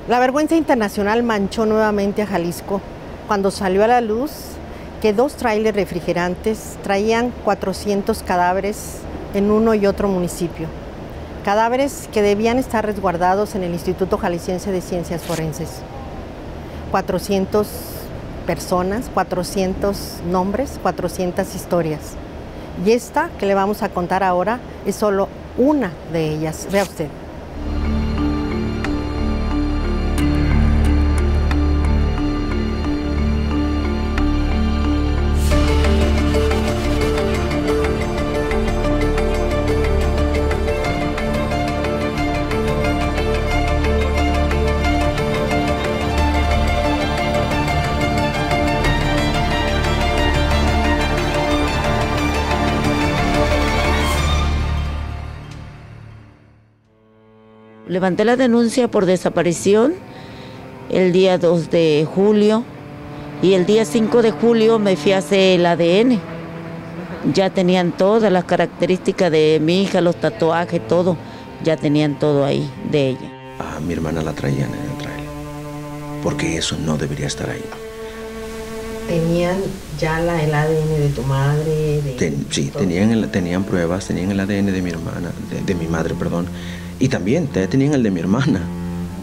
La vergüenza internacional manchó nuevamente a Jalisco cuando salió a la luz que 2 tráileres refrigerantes traían 400 cadáveres en uno y otro municipio. Cadáveres que debían estar resguardados en el Instituto Jalisciense de Ciencias Forenses. 400 personas, 400 nombres, 400 historias. Y esta que le vamos a contar ahora es solo una de ellas. Vea usted. Levanté la denuncia por desaparición el día 2 de julio y el día 5 de julio me fui a hacer el ADN. Ya tenían todas las características de mi hija, los tatuajes, todo. Ya tenían todo ahí de ella. A mi hermana la traían en el trailer, porque eso no debería estar ahí. ¿Tenían ya el ADN de tu madre? Sí, tenían pruebas, tenían el ADN de mi hermana, de mi madre, perdón. Y también tenían el de mi hermana,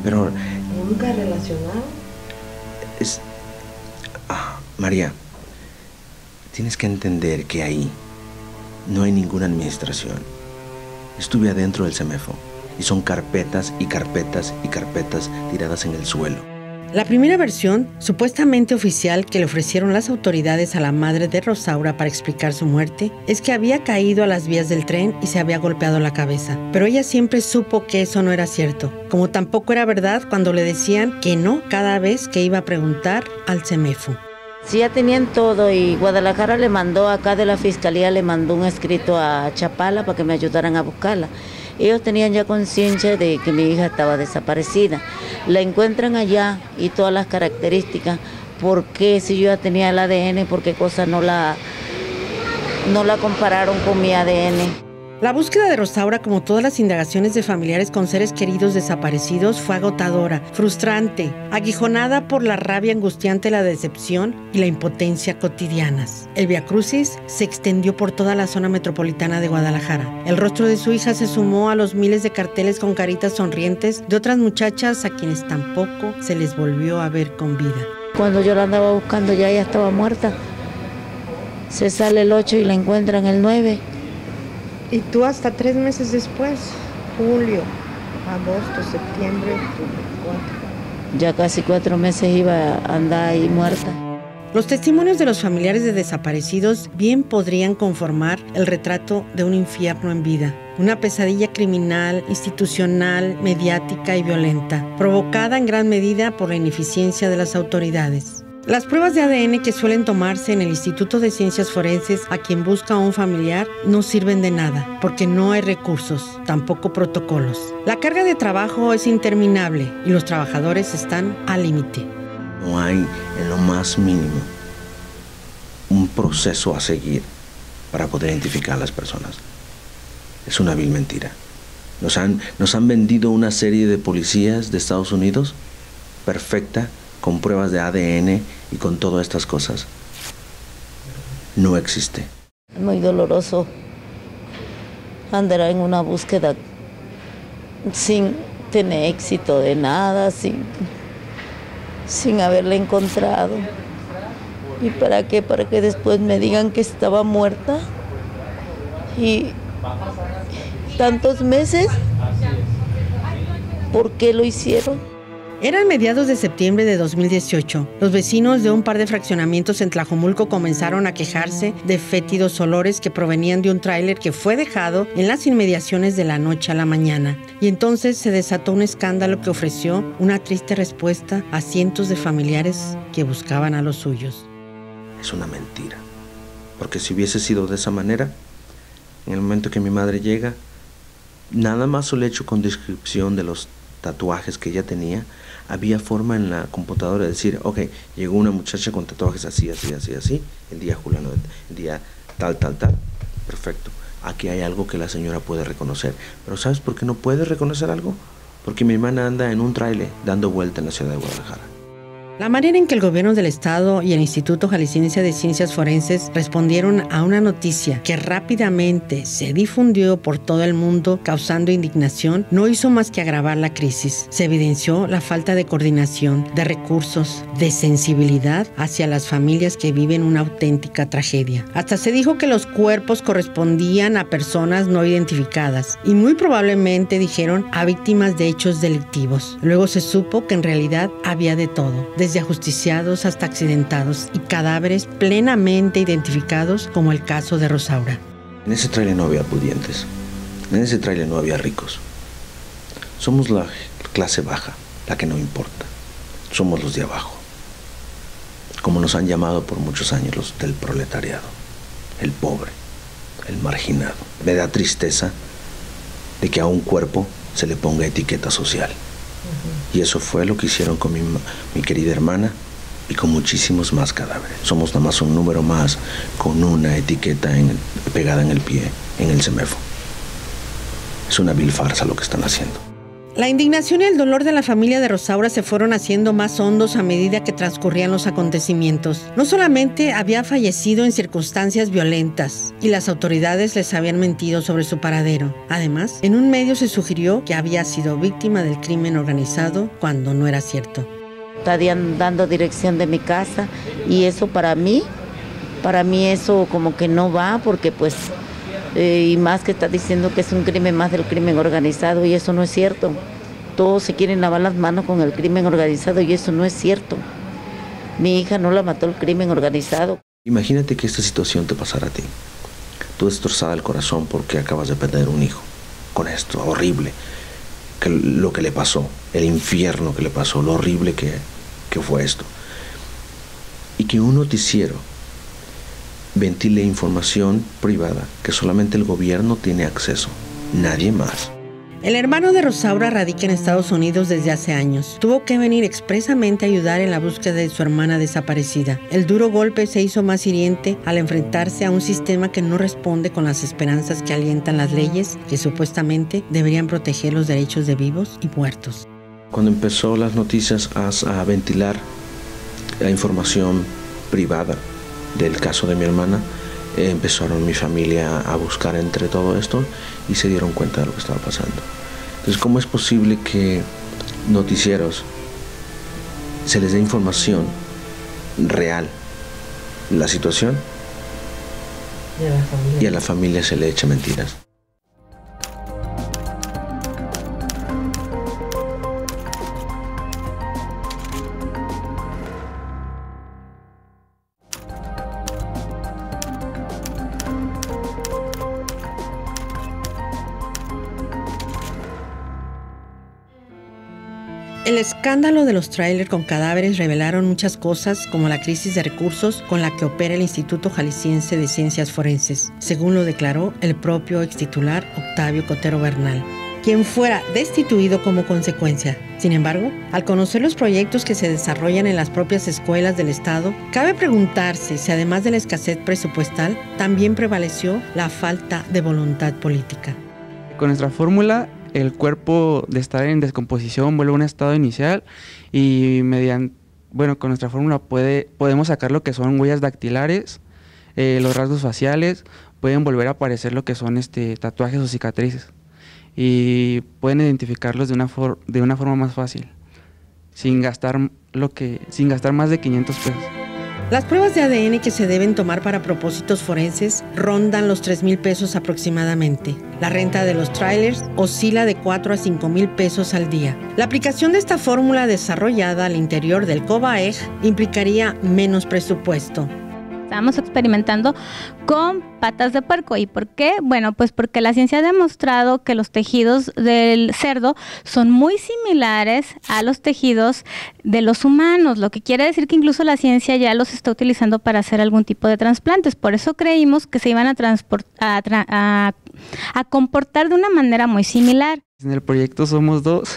pero... ¿Nunca relacionaron? María, tienes que entender que ahí no hay ninguna administración. Estuve adentro del CEMEFO y son carpetas y carpetas y carpetas tiradas en el suelo. La primera versión, supuestamente oficial, que le ofrecieron las autoridades a la madre de Rosaura para explicar su muerte, es que había caído a las vías del tren y se había golpeado la cabeza. Pero ella siempre supo que eso no era cierto, como tampoco era verdad cuando le decían que no cada vez que iba a preguntar al CEMEFO. Sí, ya tenían todo y Guadalajara le mandó, acá de la fiscalía le mandó un escrito a Chapala para que me ayudaran a buscarla. Ellos tenían ya conciencia de que mi hija estaba desaparecida. La encuentran allá y todas las características. ¿Por qué si yo ya tenía el ADN, por qué cosa no la compararon con mi ADN? La búsqueda de Rosaura, como todas las indagaciones de familiares con seres queridos desaparecidos, fue agotadora, frustrante, aguijonada por la rabia angustiante, la decepción y la impotencia cotidianas. El viacrucis se extendió por toda la zona metropolitana de Guadalajara. El rostro de su hija se sumó a los miles de carteles con caritas sonrientes de otras muchachas a quienes tampoco se les volvió a ver con vida. Cuando yo la andaba buscando ya ella estaba muerta. Se sale el 8 y la encuentran el 9. Y tú hasta 3 meses después, julio, agosto, septiembre, 4. Ya casi 4 meses iba a andar ahí muerta. Los testimonios de los familiares de desaparecidos bien podrían conformar el retrato de un infierno en vida. Una pesadilla criminal, institucional, mediática y violenta, provocada en gran medida por la ineficiencia de las autoridades. Las pruebas de ADN que suelen tomarse en el Instituto de Ciencias Forenses a quien busca a un familiar no sirven de nada, porque no hay recursos, tampoco protocolos. La carga de trabajo es interminable y los trabajadores están al límite. No hay en lo más mínimo un proceso a seguir para poder identificar a las personas. Es una vil mentira. Nos han vendido una serie de policías de Estados Unidos perfecta, con pruebas de ADN y con todas estas cosas. No existe. Es muy doloroso andar en una búsqueda sin tener éxito de nada, sin haberla encontrado. ¿Y para qué? Para que después me digan que estaba muerta. Y tantos meses, ¿por qué lo hicieron? Eran mediados de septiembre de 2018. Los vecinos de un par de fraccionamientos en Tlajomulco comenzaron a quejarse de fétidos olores que provenían de un tráiler que fue dejado en las inmediaciones de la noche a la mañana. Y entonces se desató un escándalo que ofreció una triste respuesta a cientos de familiares que buscaban a los suyos. Es una mentira. Porque si hubiese sido de esa manera, en el momento que mi madre llega, nada más el hecho con descripción de los tatuajes que ella tenía, había forma en la computadora de decir, ok, llegó una muchacha con tatuajes así, así, así, así, el día Juliano, el día tal, tal, tal, perfecto. Aquí hay algo que la señora puede reconocer. Pero ¿sabes por qué no puede reconocer algo? porque mi hermana anda en un tráiler dando vuelta en la ciudad de Guadalajara. La manera en que el gobierno del estado y el Instituto Jalisciense de Ciencias Forenses respondieron a una noticia que rápidamente se difundió por todo el mundo causando indignación no hizo más que agravar la crisis. Se evidenció la falta de coordinación, de recursos, de sensibilidad hacia las familias que viven una auténtica tragedia. Hasta se dijo que los cuerpos correspondían a personas no identificadas y muy probablemente dijeron a víctimas de hechos delictivos. Luego se supo que en realidad había de todo, desde ajusticiados hasta accidentados y cadáveres plenamente identificados, como el caso de Rosaura. En ese tráiler no había pudientes, en ese tráiler no había ricos. Somos la clase baja, la que no importa. Somos los de abajo, como nos han llamado por muchos años los del proletariado, el pobre, el marginado. Me da tristeza de que a un cuerpo se le ponga etiqueta social. Y eso fue lo que hicieron con mi querida hermana y con muchísimos más cadáveres. Somos nada más un número más con una etiqueta pegada en el pie, en el CEMEFO. Es una vil farsa lo que están haciendo. La indignación y el dolor de la familia de Rosaura se fueron haciendo más hondos a medida que transcurrían los acontecimientos. No solamente había fallecido en circunstancias violentas y las autoridades les habían mentido sobre su paradero. Además, en un medio se sugirió que había sido víctima del crimen organizado cuando no era cierto. Estarían dando dirección de mi casa y eso para mí eso como que no va porque pues... y más que está diciendo que es un crimen más del crimen organizado y eso no es cierto. Todos se quieren lavar las manos con el crimen organizado y eso no es cierto. Mi hija no la mató el crimen organizado. Imagínate que esta situación te pasara a ti. Tú destrozada el corazón porque acabas de perder un hijo. Con esto, horrible. Lo que le pasó, el infierno que le pasó, lo horrible que fue esto. Y que un noticiero ventile información privada que solamente el gobierno tiene acceso, nadie más. El hermano de Rosaura radica en Estados Unidos desde hace años. Tuvo que venir expresamente a ayudar en la búsqueda de su hermana desaparecida. El duro golpe se hizo más hiriente al enfrentarse a un sistema que no responde con las esperanzas que alientan las leyes que supuestamente deberían proteger los derechos de vivos y muertos. Cuando empezó las noticias a ventilar la información privada del caso de mi hermana, empezaron mi familia a buscar entre todo esto y se dieron cuenta de lo que estaba pasando. Entonces, ¿cómo es posible que noticieros se les dé información real de la situación y a la familia se le eche mentiras? El escándalo de los tráilers con cadáveres revelaron muchas cosas, como la crisis de recursos con la que opera el Instituto Jalisciense de Ciencias Forenses, según lo declaró el propio extitular Octavio Cotero Bernal, quien fuera destituido como consecuencia. Sin embargo, al conocer los proyectos que se desarrollan en las propias escuelas del Estado, cabe preguntarse si además de la escasez presupuestal, también prevaleció la falta de voluntad política. Con nuestra fórmula, el cuerpo de estar en descomposición vuelve a un estado inicial y con nuestra fórmula podemos sacar lo que son huellas dactilares, los rasgos faciales, pueden volver a aparecer lo que son tatuajes o cicatrices y pueden identificarlos de una forma más fácil, sin gastar más de 500 pesos. Las pruebas de ADN que se deben tomar para propósitos forenses rondan los 3,000 pesos aproximadamente. La renta de los trailers oscila de 4 a 5,000 pesos al día. La aplicación de esta fórmula desarrollada al interior del COBAEG implicaría menos presupuesto. Estamos experimentando con patas de puerco. ¿Y por qué? Bueno, pues porque la ciencia ha demostrado que los tejidos del cerdo son muy similares a los tejidos de los humanos, lo que quiere decir que incluso la ciencia ya los está utilizando para hacer algún tipo de trasplantes. Por eso creímos que se iban a comportar de una manera muy similar. En el proyecto somos dos.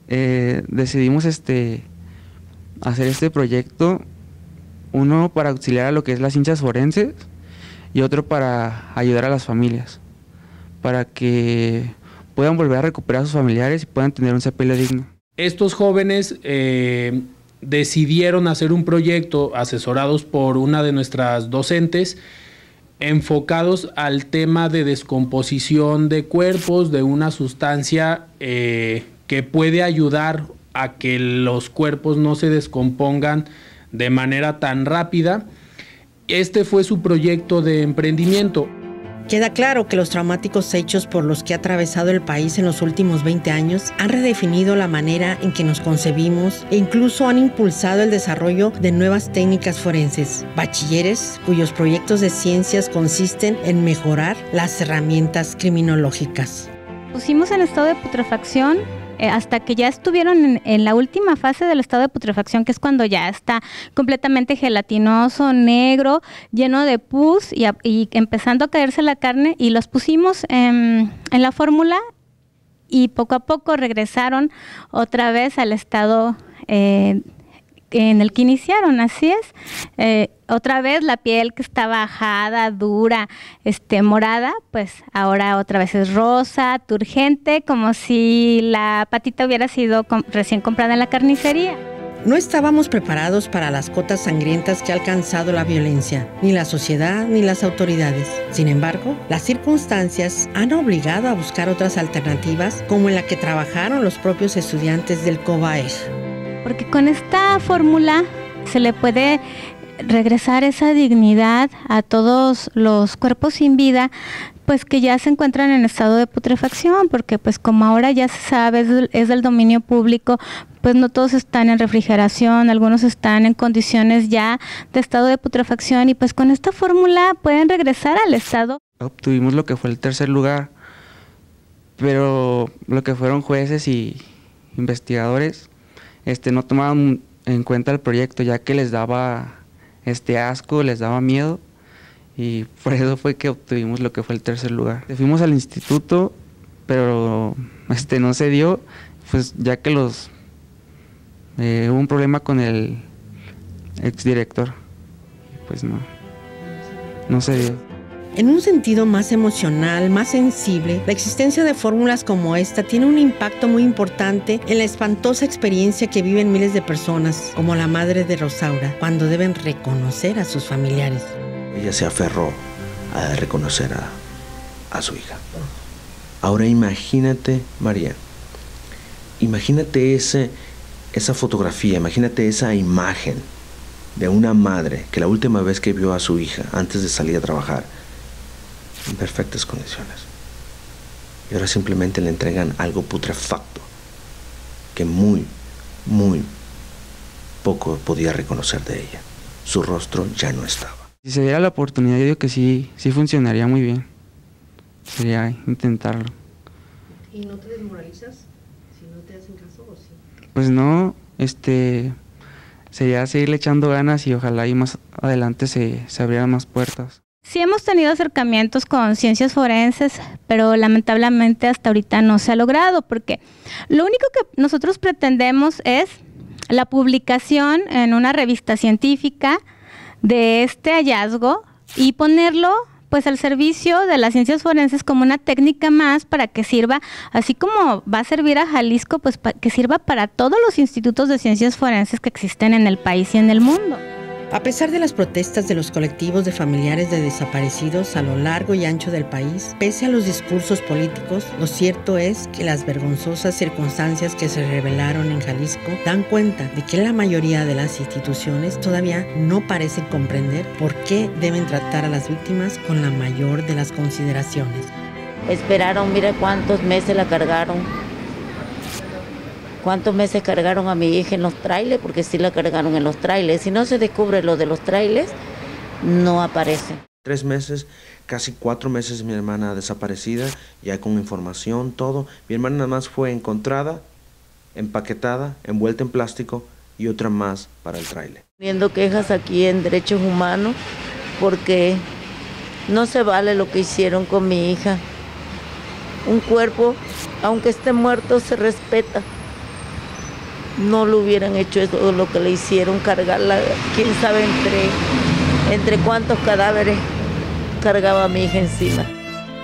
Decidimos hacer este proyecto. Uno para auxiliar a lo que es las ciencias forenses y otro para ayudar a las familias, para que puedan volver a recuperar a sus familiares y puedan tener un sepelio digno. Estos jóvenes decidieron hacer un proyecto asesorados por una de nuestras docentes, enfocados al tema de descomposición de cuerpos, de una sustancia que puede ayudar a que los cuerpos no se descompongan de manera tan rápida. Este fue su proyecto de emprendimiento. Queda claro que los traumáticos hechos por los que ha atravesado el país en los últimos 20 años han redefinido la manera en que nos concebimos e incluso han impulsado el desarrollo de nuevas técnicas forenses. Bachilleres cuyos proyectos de ciencias consisten en mejorar las herramientas criminológicas. Pusimos en estado de putrefacción hasta que ya estuvieron en la última fase del estado de putrefacción, que es cuando ya está completamente gelatinoso, negro, lleno de pus y empezando a caerse la carne, y los pusimos en la fórmula y poco a poco regresaron otra vez al estado en el que iniciaron, así es. Otra vez la piel que estaba ajada, dura, morada, pues ahora otra vez es rosa, turgente, como si la patita hubiera sido recién comprada en la carnicería. No estábamos preparados para las cotas sangrientas que ha alcanzado la violencia, ni la sociedad ni las autoridades. Sin embargo, las circunstancias han obligado a buscar otras alternativas, como en la que trabajaron los propios estudiantes del COBAEG. Porque con esta fórmula se le puede regresar esa dignidad a todos los cuerpos sin vida, pues que ya se encuentran en estado de putrefacción, porque pues como ahora ya se sabe, es del dominio público, pues no todos están en refrigeración, algunos están en condiciones ya de estado de putrefacción, y pues con esta fórmula pueden regresar al estado. Obtuvimos lo que fue el tercer lugar, pero lo que fueron jueces y investigadores no tomaban en cuenta el proyecto, ya que les daba asco, les daba miedo, y por eso fue que obtuvimos lo que fue el tercer lugar. Fuimos al instituto, pero no se dio, pues ya que hubo un problema con el exdirector, pues no se dio. En un sentido más emocional, más sensible, la existencia de fórmulas como esta tiene un impacto muy importante en la espantosa experiencia que viven miles de personas, como la madre de Rosaura, cuando deben reconocer a sus familiares. Ella se aferró a reconocer a su hija. Ahora imagínate, María, imagínate esa fotografía, imagínate esa imagen de una madre que la última vez que vio a su hija antes de salir a trabajar en perfectas condiciones, y ahora simplemente le entregan algo putrefacto que muy poco podía reconocer de ella. Su rostro ya no estaba. Si se diera la oportunidad, yo digo que sí funcionaría muy bien. Sería intentarlo. ¿Y no te desmoralizas si no te hacen caso o sí? Pues no, sería seguirle echando ganas y ojalá y más adelante se abrieran más puertas. Sí hemos tenido acercamientos con ciencias forenses, pero lamentablemente hasta ahorita no se ha logrado, porque lo único que nosotros pretendemos es la publicación en una revista científica de este hallazgo y ponerlo pues al servicio de las ciencias forenses como una técnica más para que sirva, así como va a servir a Jalisco, pues que sirva para todos los institutos de ciencias forenses que existen en el país y en el mundo. A pesar de las protestas de los colectivos de familiares de desaparecidos a lo largo y ancho del país, pese a los discursos políticos, lo cierto es que las vergonzosas circunstancias que se revelaron en Jalisco dan cuenta de que la mayoría de las instituciones todavía no parecen comprender por qué deben tratar a las víctimas con la mayor de las consideraciones. Esperaron, mira cuántos meses la cargaron. ¿Cuántos meses cargaron a mi hija en los trailers? Porque sí la cargaron en los trailers. Si no se descubre lo de los trailers, no aparece. 3 meses, casi 4 meses mi hermana desaparecida, ya con información, todo. Mi hermana nada más fue encontrada, empaquetada, envuelta en plástico y otra más para el trailer. Teniendo quejas aquí en Derechos Humanos porque no se vale lo que hicieron con mi hija. Un cuerpo, aunque esté muerto, se respeta. No lo hubieran hecho eso, lo que le hicieron, cargarla, quién sabe entre cuántos cadáveres cargaba mi hija encima.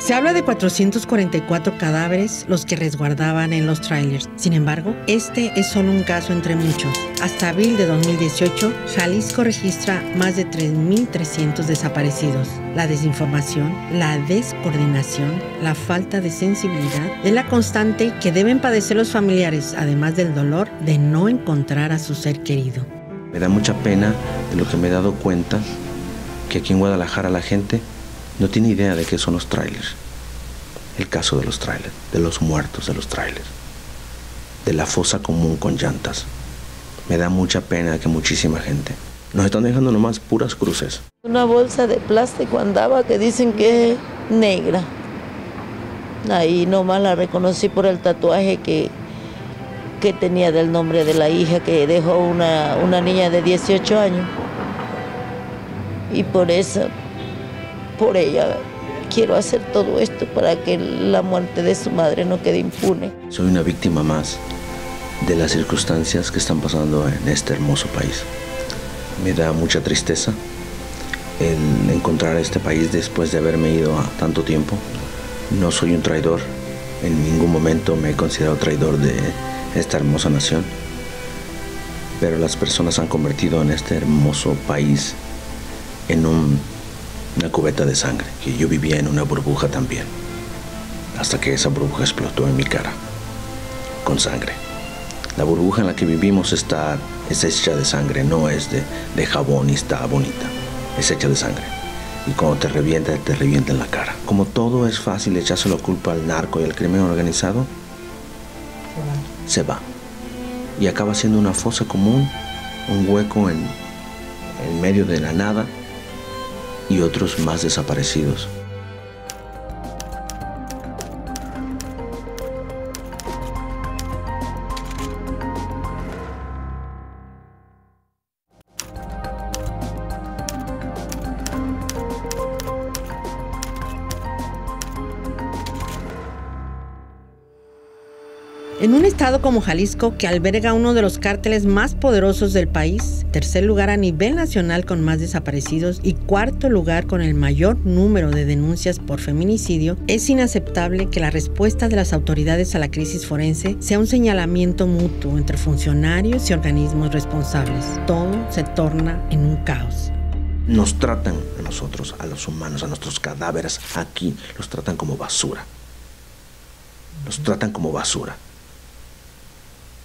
Se habla de 444 cadáveres los que resguardaban en los trailers. Sin embargo, este es solo un caso entre muchos. Hasta abril de 2018, Jalisco registra más de 3.300 desaparecidos. La desinformación, la descoordinación, la falta de sensibilidad es la constante que deben padecer los familiares, además del dolor de no encontrar a su ser querido. Me da mucha pena de lo que me he dado cuenta, que aquí en Guadalajara la gente no tiene idea de qué son los trailers. El caso de los trailers, de los muertos de los trailers, de la fosa común con llantas. Me da mucha pena que muchísima gente nos están dejando nomás puras cruces. Una bolsa de plástico andaba que dicen que es negra. Ahí nomás la reconocí por el tatuaje que tenía del nombre de la hija que dejó una niña de 18 años. Y por ella quiero hacer todo esto para que la muerte de su madre no quede impune. Soy una víctima más de las circunstancias que están pasando en este hermoso país. Me da mucha tristeza el encontrar este país después de haberme ido a tanto tiempo. No soy un traidor, en ningún momento me he considerado traidor de esta hermosa nación, pero las personas han convertido en este hermoso país en una cubeta de sangre, que yo vivía en una burbuja también, hasta que esa burbuja explotó en mi cara, con sangre. La burbuja en la que vivimos es hecha de sangre, no es de jabón y está bonita, es hecha de sangre. Y cuando te revienta en la cara. Como todo es fácil echarse la culpa al narco y al crimen organizado, se va. Y acaba siendo una fosa común, un hueco en medio de la nada, y otros más desaparecidos. En un estado como Jalisco, que alberga uno de los cárteles más poderosos del país, tercer lugar a nivel nacional con más desaparecidos y cuarto lugar con el mayor número de denuncias por feminicidio, es inaceptable que la respuesta de las autoridades a la crisis forense sea un señalamiento mutuo entre funcionarios y organismos responsables. Todo se torna en un caos. Nos tratan a nosotros, a los humanos, a nuestros cadáveres aquí, los tratan como basura. Los tratan como basura.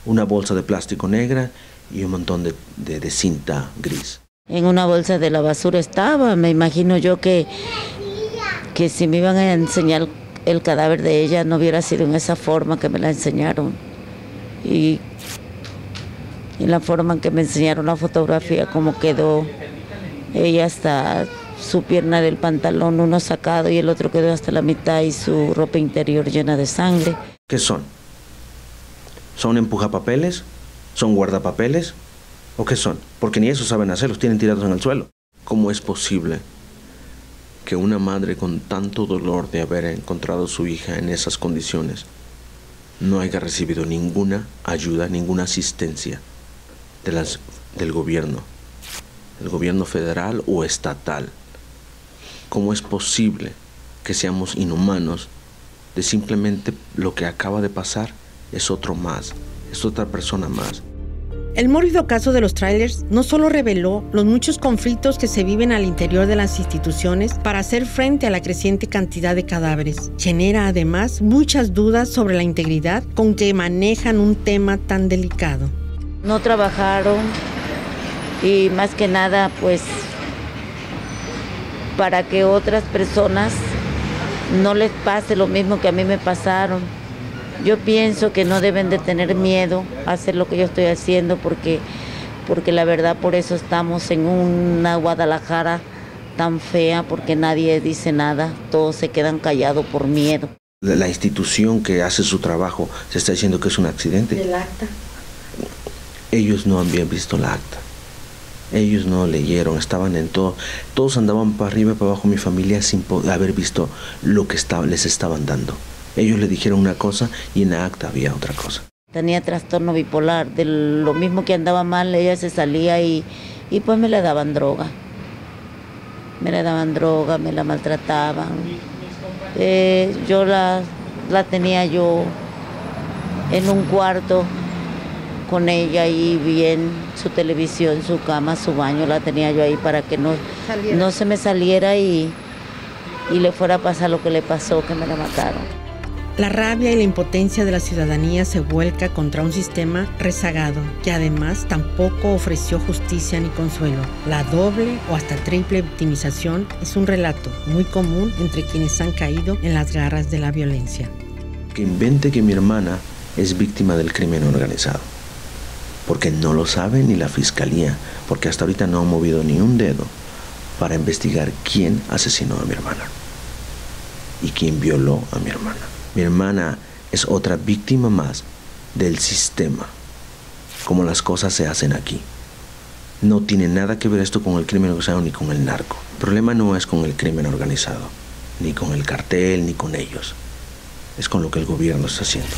Una bolsa de plástico negra y un montón de cinta gris. En una bolsa de la basura estaba, me imagino yo que si me iban a enseñar el cadáver de ella no hubiera sido en esa forma que me la enseñaron. Y la forma en que me enseñaron la fotografía, como quedó ella hasta su pierna del pantalón, uno sacado y el otro quedó hasta la mitad y su ropa interior llena de sangre. ¿Qué son? ¿Son empujapapeles? ¿Son guardapapeles? ¿O qué son? Porque ni eso saben hacer, los tienen tirados en el suelo. ¿Cómo es posible que una madre con tanto dolor de haber encontrado a su hija en esas condiciones no haya recibido ninguna ayuda, ninguna asistencia del gobierno federal o estatal? ¿Cómo es posible que seamos inhumanos de simplemente lo que acaba de pasar es otro más, es otra persona más? El mórbido caso de los trailers no solo reveló los muchos conflictos que se viven al interior de las instituciones para hacer frente a la creciente cantidad de cadáveres, genera además muchas dudas sobre la integridad con que manejan un tema tan delicado. No trabajaron y más que nada pues para que otras personas no les pase lo mismo que a mí me pasaron. Yo pienso que no deben de tener miedo a hacer lo que yo estoy haciendo porque la verdad por eso estamos en una Guadalajara tan fea, porque nadie dice nada, todos se quedan callados por miedo. La institución que hace su trabajo se está diciendo que es un accidente. ¿El acta? Ellos no habían visto la acta. Ellos no leyeron, estaban en todo. Todos andaban para arriba y para abajo, mi familia, sin haber visto lo que les estaban dando. Ellos le dijeron una cosa y en la acta había otra cosa. Tenía trastorno bipolar, de lo mismo que andaba mal, ella se salía y pues me le daban droga. Me la maltrataban. Yo la tenía yo en un cuarto con ella ahí bien, su televisión, su cama, su baño, la tenía yo ahí para que no se me saliera y le fuera a pasar lo que le pasó, que me la mataron. La rabia y la impotencia de la ciudadanía se vuelca contra un sistema rezagado, que además tampoco ofreció justicia ni consuelo. La doble o hasta triple victimización es un relato muy común entre quienes han caído en las garras de la violencia. Que invente que mi hermana es víctima del crimen organizado, porque no lo sabe ni la fiscalía, porque hasta ahorita no ha movido ni un dedo para investigar quién asesinó a mi hermana y quién violó a mi hermana. Mi hermana es otra víctima más del sistema, como las cosas se hacen aquí. No tiene nada que ver esto con el crimen organizado ni con el narco. El problema no es con el crimen organizado, ni con el cartel, ni con ellos. Es con lo que el gobierno está haciendo.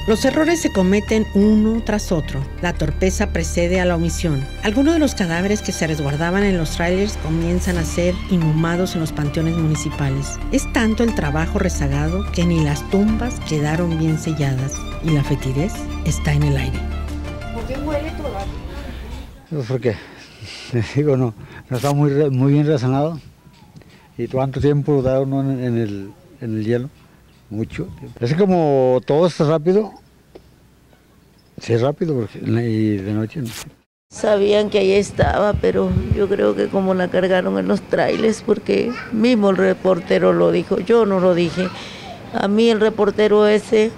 Los errores se cometen uno tras otro. La torpeza precede a la omisión. Algunos de los cadáveres que se resguardaban en los trailers comienzan a ser inhumados en los panteones municipales. Es tanto el trabajo rezagado que ni las tumbas quedaron bien selladas y la fetidez está en el aire. ¿Por qué huele todavía? Pues porque, digo, no está muy bien razonado. ¿Y cuánto tiempo da uno en el hielo? Mucho tiempo. Es como todo está rápido. Sí, es rápido, porque y de noche no. Sabían que ahí estaba, pero yo creo que como la cargaron en los trailers, porque mismo el reportero lo dijo, yo no lo dije. A mí el reportero ese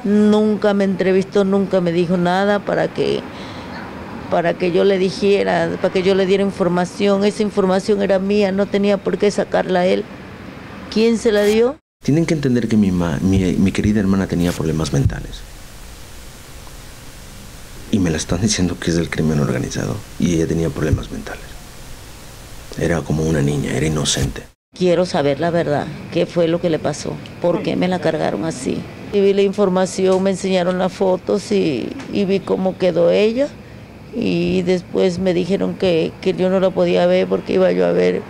nunca me entrevistó, nunca me dijo nada para que yo le dijera, para que yo le diera información. Esa información era mía, no tenía por qué sacarla a él. ¿Quién se la dio? Tienen que entender que mi querida hermana tenía problemas mentales. Y me la están diciendo que es del crimen organizado. Y ella tenía problemas mentales. Era como una niña, era inocente. Quiero saber la verdad, qué fue lo que le pasó, por qué me la cargaron así. Y vi la información, me enseñaron las fotos y vi cómo quedó ella. Y después me dijeron que yo no la podía ver porque iba yo a ver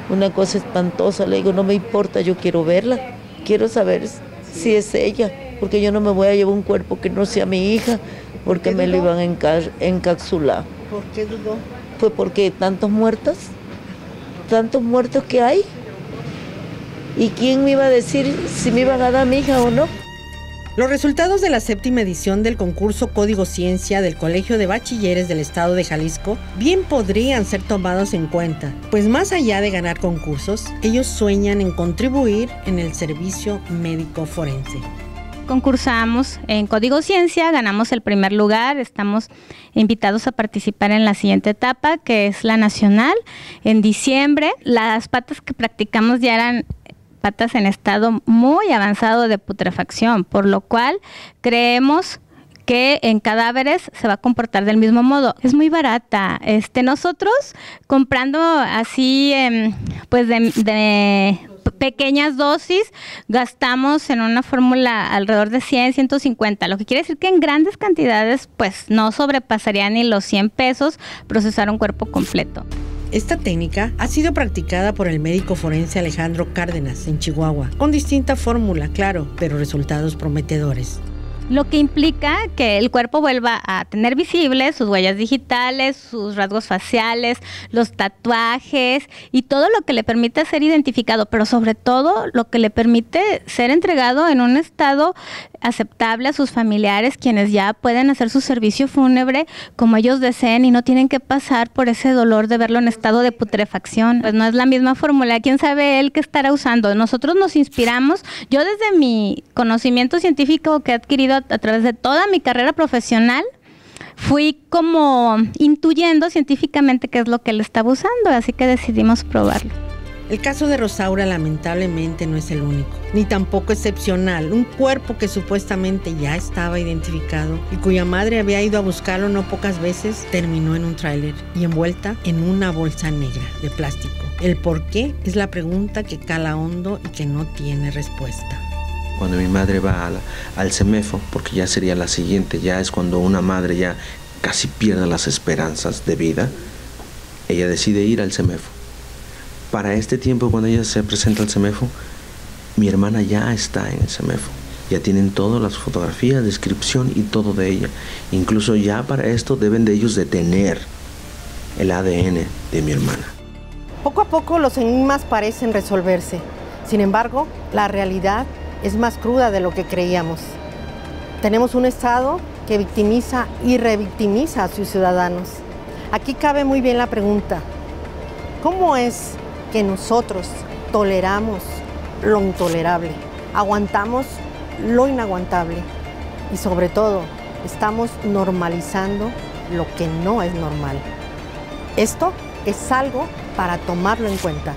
una cosa espantosa. Le digo, no me importa, yo quiero verla. Quiero saber si es ella, porque yo no me voy a llevar un cuerpo que no sea mi hija, porque me lo iban a encapsular. ¿Por qué dudó? Fue porque tantos muertos que hay. ¿Y quién me iba a decir si me iban a dar a mi hija o no? Los resultados de la 7ª edición del concurso Código Ciencia del Colegio de Bachilleres del Estado de Jalisco bien podrían ser tomados en cuenta, pues más allá de ganar concursos, ellos sueñan en contribuir en el servicio médico forense. Concursamos en Código Ciencia, ganamos el primer lugar, estamos invitados a participar en la siguiente etapa, que es la nacional, en diciembre. Las patas que practicamos ya eran patas en estado muy avanzado de putrefacción, por lo cual creemos que en cadáveres se va a comportar del mismo modo. Es muy barata. Nosotros comprando así, pues de pequeñas dosis, gastamos en una fórmula alrededor de 100, 150, lo que quiere decir que en grandes cantidades pues no sobrepasaría ni los 100 pesos procesar un cuerpo completo. Esta técnica ha sido practicada por el médico forense Alejandro Cárdenas en Chihuahua, con distinta fórmula, claro, pero resultados prometedores. Lo que implica que el cuerpo vuelva a tener visibles sus huellas digitales, sus rasgos faciales, los tatuajes y todo lo que le permite ser identificado, pero sobre todo lo que le permite ser entregado en un estado aceptable a sus familiares, quienes ya pueden hacer su servicio fúnebre como ellos deseen y no tienen que pasar por ese dolor de verlo en estado de putrefacción. Pues no es la misma fórmula, quién sabe él qué estará usando. Nosotros nos inspiramos, yo desde mi conocimiento científico que he adquirido a través de toda mi carrera profesional, fui como intuyendo científicamente qué es lo que él estaba usando, así que decidimos probarlo. El caso de Rosaura lamentablemente no es el único, ni tampoco excepcional. Un cuerpo que supuestamente ya estaba identificado y cuya madre había ido a buscarlo no pocas veces, terminó en un tráiler y envuelta en una bolsa negra de plástico. El por qué es la pregunta que cala hondo y que no tiene respuesta. Cuando mi madre va al CEMEFO, porque ya sería la siguiente, ya es cuando una madre ya casi pierde las esperanzas de vida, ella decide ir al CEMEFO. Para este tiempo, cuando ella se presenta al CEMEFO, Mi hermana ya está en el CEMEFO. Ya tienen todas las fotografías, descripción y todo de ella. Incluso ya para esto deben de ellos de tener el ADN de mi hermana. Poco a poco los enigmas parecen resolverse. Sin embargo, la realidad es más cruda de lo que creíamos. Tenemos un Estado que victimiza y revictimiza a sus ciudadanos. Aquí cabe muy bien la pregunta: ¿cómo es que nosotros toleramos lo intolerable, aguantamos lo inaguantable y sobre todo estamos normalizando lo que no es normal? Esto es algo para tomarlo en cuenta.